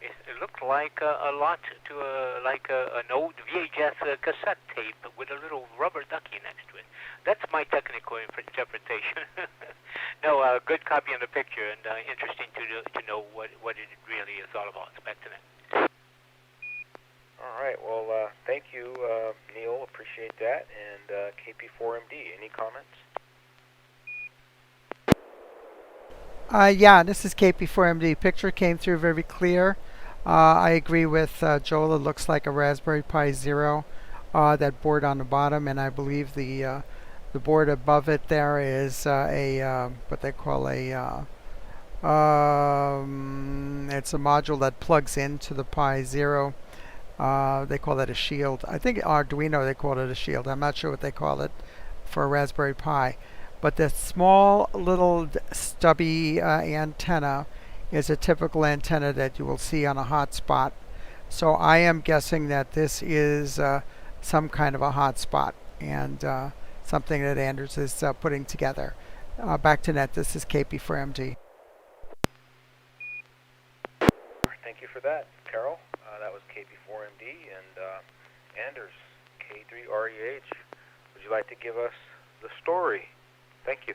It looked like a lot to an old VHS cassette tape with a little rubber ducky next to it. That's my technical interpretation. No, good copy of the picture, and interesting to know what it really is all about. Back to that. All right. Well, thank you, Neil. Appreciate that. And KP4MD, any comments? Yeah, this is KP4MD. Picture came through very clear. I agree with Joel. It looks like a Raspberry Pi Zero. That board on the bottom, and I believe the board above it there is what they call it's a module that plugs into the Pi Zero. They call that a shield. I think Arduino they call it a shield. I'm not sure what they call it for a Raspberry Pi. But the small little stubby antenna is a typical antenna that you will see on a hotspot. So I am guessing that this is some kind of a hotspot and something that Anders is putting together. Back to net, this is KP4MD. Thank you for that, Carol. That was KP4MD. And Anders, K3REH, would you like to give us the story? Thank you.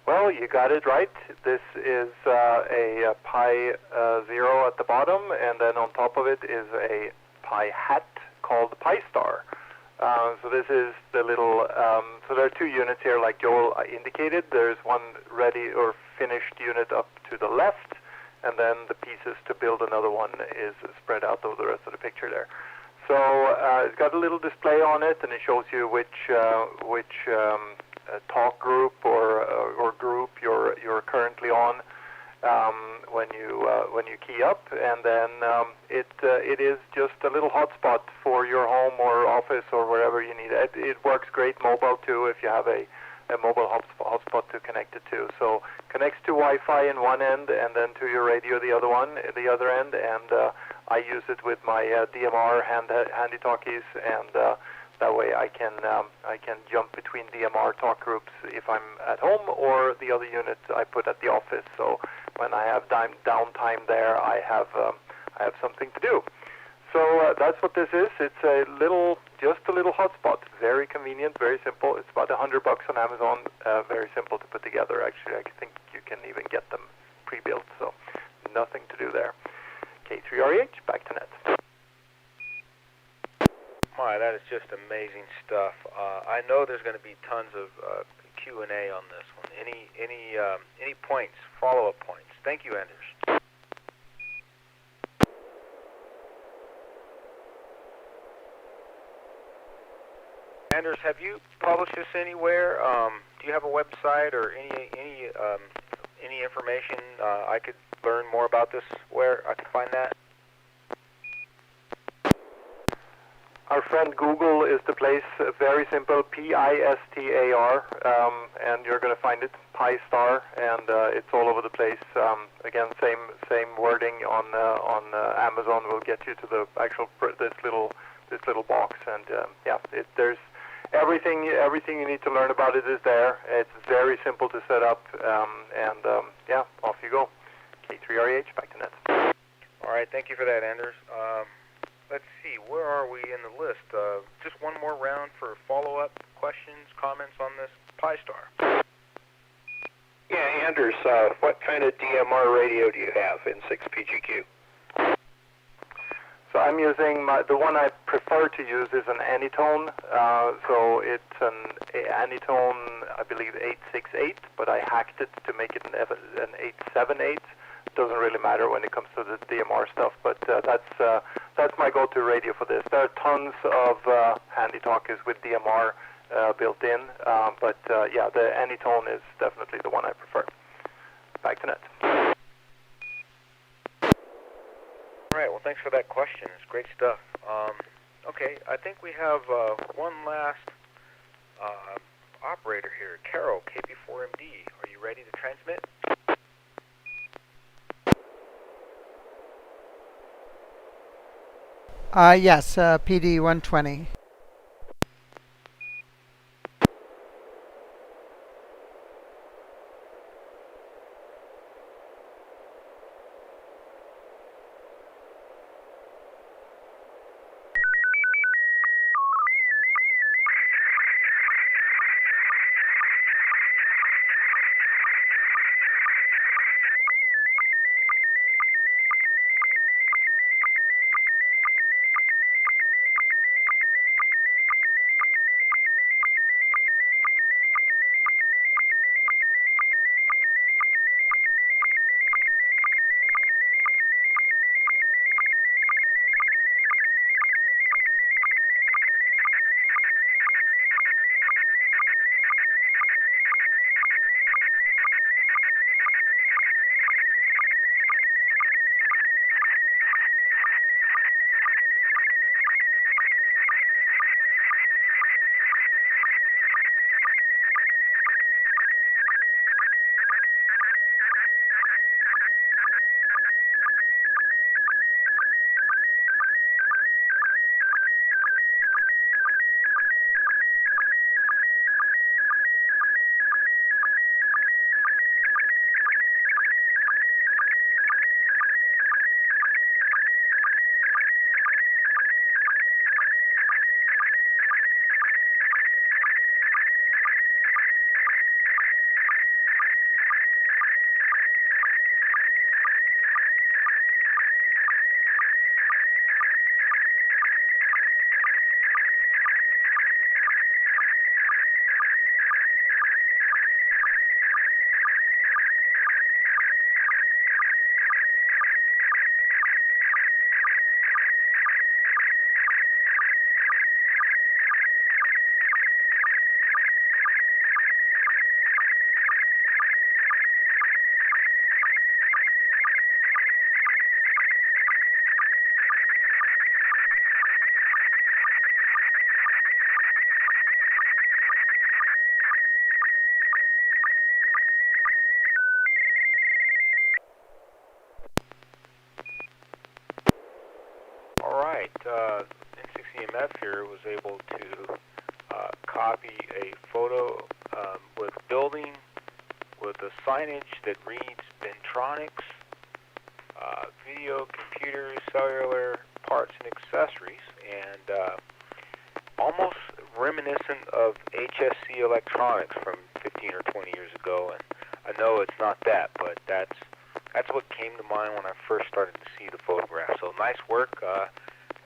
Well, you got it right. This is a Pi Zero at the bottom, and then on top of it is a Pi hat called Pi Star. So this is the little, so there are two units here like Joel indicated. There's one ready or finished unit up to the left, and then the pieces to build another one is spread out over the rest of the picture there. So it's got a little display on it, and it shows you which talk group or group you're currently on when you key up, and then it is just a little hotspot for your home or office or wherever you need it. It works great mobile too if you have a mobile hotspot to connect it to. So connects to Wi-Fi in one end, and then to your radio the other end, and I use it with my DMR handy talkies, and that way I can jump between DMR talk groups if I'm at home, or the other unit I put at the office. So when I have downtime there, I have something to do. So that's what this is. It's just a little hotspot. Very convenient, very simple. It's about $100 on Amazon. Very simple to put together. Actually, I think you can even get them pre-built. So nothing to do there. K3REH, back to net. My, that is just amazing stuff. I know there's going to be tons of Q&A on this one. Any points, follow-up points? Thank you, Anders. Anders, have you published this anywhere? Do you have a website or any information I could learn more about this? Where I could find that? Our friend Google is the place. Very simple, P-I-S-T-A-R, and you're going to find it, Pi Star, and it's all over the place. Again, same wording on Amazon will get you to the actual this little box, and there's everything you need to learn about it is there. It's very simple to set up, and off you go. K3REH, back to net. All right, thank you for that, Anders. Let's see, where are we in the list? Just one more round for follow-up questions, comments on this Pi Star. Yeah, Anders, what kind of DMR radio do you have in 6PGQ? So I'm using the one I prefer to use is an Anytone. So it's an Anytone, I believe 868, but I hacked it to make it an 878. Doesn't really matter when it comes to the DMR stuff, but that's my go-to radio for this. There are tons of handy talkies with DMR built in, but the Anytone is definitely the one I prefer. Back to net. All right, well, thanks for that question. It's great stuff. Okay, I think we have one last operator here. Carol, KP4MD, are you ready to transmit? Yes, PD 120. copy a photo with building with a signage that reads Ventronics, video, computers, cellular parts and accessories, and almost reminiscent of HSC Electronics from 15 or 20 years ago. And I know it's not that, but that's what came to mind when I first started to see the photograph. So nice work,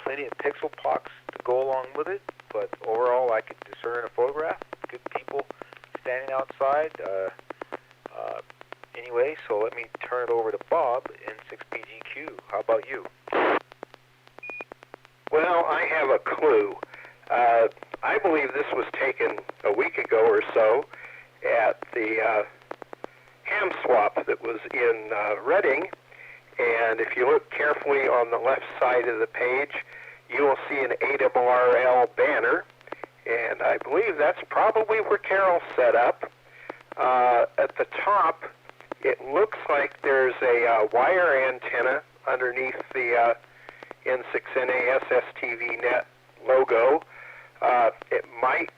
plenty of pixel pops to go along with it, but overall I could discern a photograph, good people standing outside. Anyway, so let me turn it over to Bob, N6PGQ. How about you? Well, I have a clue. I believe this was taken a week ago or so at the ham swap that was in Reading, and if you look carefully on the left side of the page, you will see an ARRL banner, and I believe that's probably where Carol set up. At the top, it looks like there's a wire antenna underneath the N6NA SSTV Net logo. It might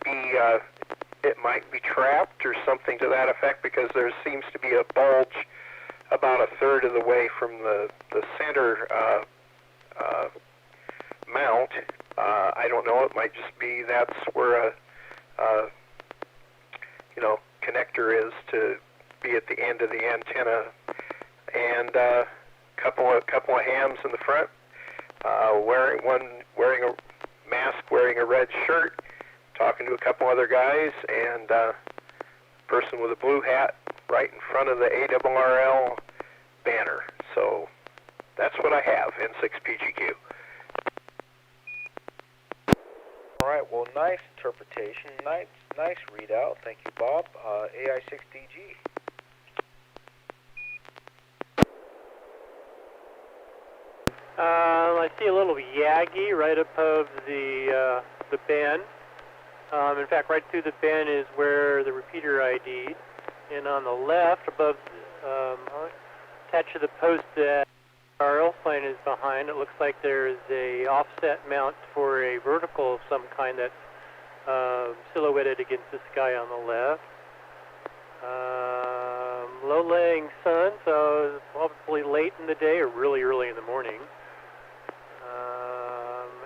be trapped or something to that effect, because there seems to be a bulge about a third of the way from the center mount. I don't know. It might just be that's where a connector is to be at the end of the antenna, and a couple of hams in the front, wearing a mask, wearing a red shirt, talking to a couple other guys, and a person with a blue hat right in front of the ARRL banner. So that's what I have, N6PGQ. All right, well, nice interpretation, nice readout. Thank you, Bob. AI6DG. I see a little Yagi right above the band. In fact, right through the band is where the repeater ID, and on the left, above, attached to the post that our airplane is behind, it looks like there's a offset mount for a vertical of some kind that's silhouetted against the sky on the left. Low-laying sun, so it's probably late in the day or really early in the morning.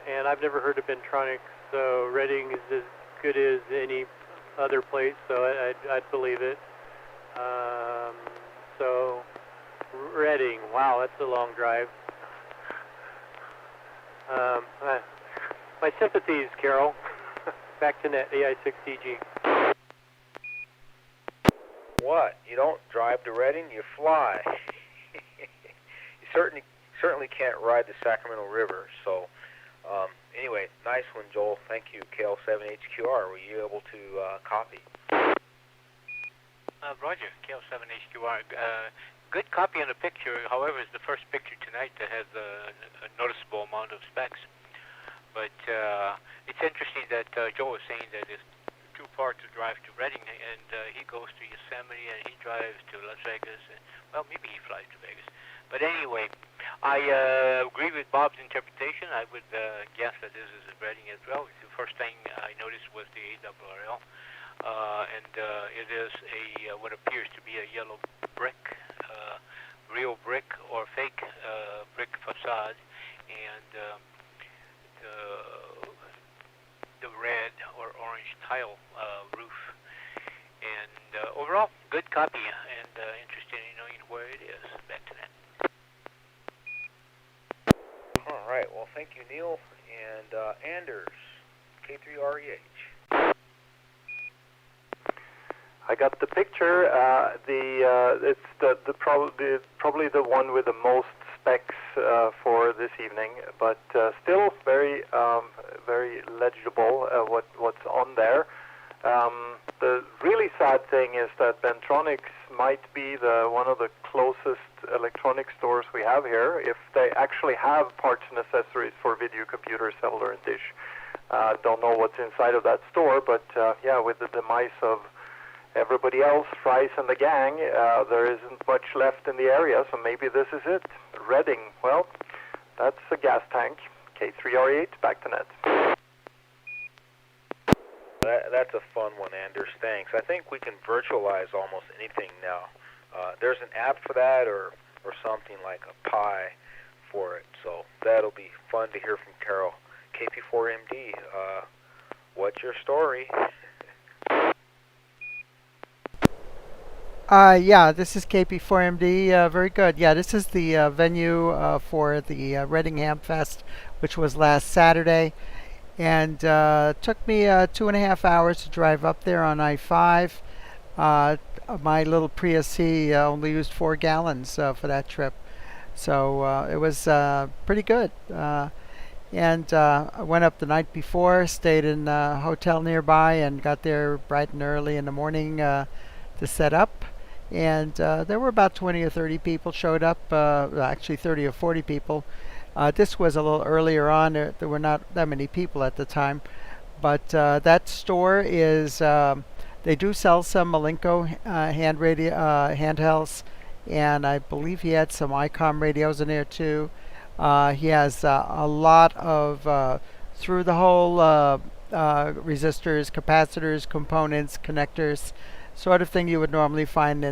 And I've never heard of Ventronics, so Reading is as good as any other place, so I'd believe it. So Reading, wow, that's a long drive. My sympathies, Carol. Back to net, AI6DG. What? You don't drive to Reading, you fly. You certainly can't ride the Sacramento River. So anyway, nice one, Joel. Thank you. KL7HQR, were you able to copy? Roger, KL7HQR. Good copy on the picture. However, it's the first picture tonight that has a noticeable amount of specs. But it's interesting that Joe was saying that it's too far to drive to Reading, and he goes to Yosemite and he drives to Las Vegas. And, well, maybe he flies to Vegas. But anyway, I agree with Bob's interpretation. I would guess that this is Reading as well. The first thing I noticed was the ARRL, and it is what appears to be a yellow brick, real brick or fake brick facade, and the red or orange tile roof. And overall, good copy, and interested in knowing where it is. Back to that. All right, well, thank you, Neil. And Anders, K3REH. I got the picture. It's probably the one with the most specs for this evening, but still very legible what's on there. The really sad thing is that Ventronics might be one of the closest electronic stores we have here, if they actually have parts and accessories for video, computer, cellular, and dish. Don't know what's inside of that store, but yeah, with the demise of everybody else, Fries and the gang, there isn't much left in the area, so maybe this is it. Reading, well, that's a gas tank. K3R8, back to net. That's a fun one, Anders. Thanks. I think we can virtualize almost anything now. There's an app for that, or something like a Pi for it. So that'll be fun to hear from Carol. KP4MD, what's your story? Yeah, this is KP4MD. Very good. Yeah, this is the venue for the Reading Ham Fest, which was last Saturday. And took me 2.5 hours to drive up there on I-5. My little Prius C only used 4 gallons for that trip. So it was pretty good. And I went up the night before, stayed in a hotel nearby, and got there bright and early in the morning to set up. And there were about 20 or 30 people showed up, actually 30 or 40 people. This was a little earlier on. There were not that many people at the time. But that store is, they do sell some Malenko handhelds. And I believe he had some ICOM radios in there too. He has a lot of through the hole resistors, capacitors, components, connectors, sort of thing you would normally find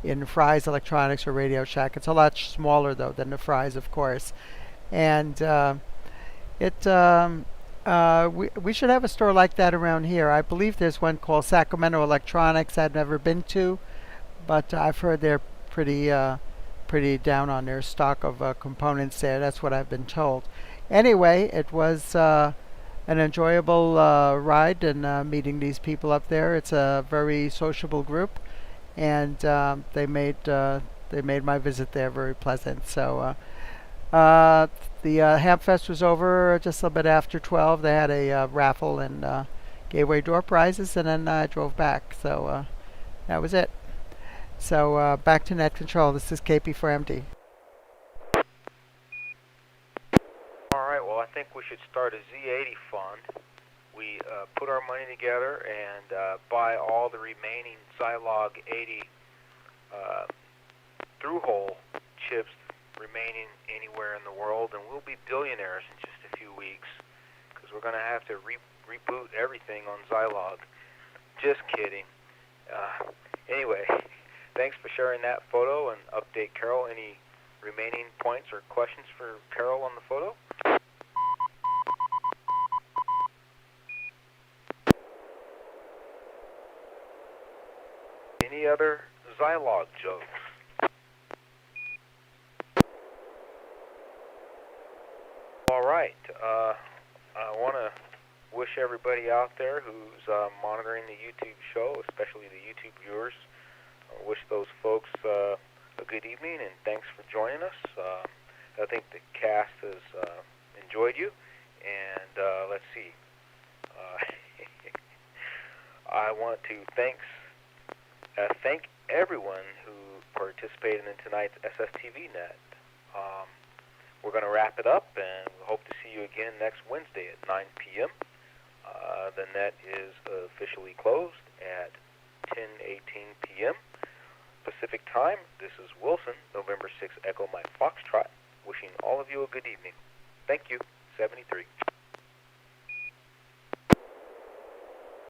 in Fry's Electronics or Radio Shack. It's a lot smaller though than the Fry's, of course. And we should have a store like that around here. I believe there's one called Sacramento Electronics I've never been to, but I've heard they're pretty down on their stock of components there. That's what I've been told. Anyway, it was an enjoyable ride and meeting these people up there. It's a very sociable group, and they made my visit there very pleasant. So the Hamfest was over just a little bit after 12. They had a raffle and gave away door prizes, and then I drove back. So that was it. So back to Net Control. This is KP4MD. All right, well, I think we should start a Z80 fund. We put our money together and buy all the remaining Zilog 80 through-hole chips remaining anywhere in the world, and we'll be billionaires in just a few weeks because we're going to have to reboot everything on Zilog. Just kidding. Anyway, thanks for sharing that photo, and update Carol. Any remaining points or questions for Carol on the photo? Any other Zilog jokes? All right. I want to wish everybody out there who's monitoring the YouTube show, especially the YouTube viewers, wish those folks a good evening, and thanks for joining us. I think the cast has enjoyed you, and let's see. I want to thank everyone who participated in tonight's SSTV Net. We're going to wrap it up, and we hope to see you again next Wednesday at 9 p.m. The net is officially closed at 10:18 p.m. Pacific Time. This is Wilson, November 6 Echo Mike Foxtrot, wishing all of you a good evening. Thank you. 73.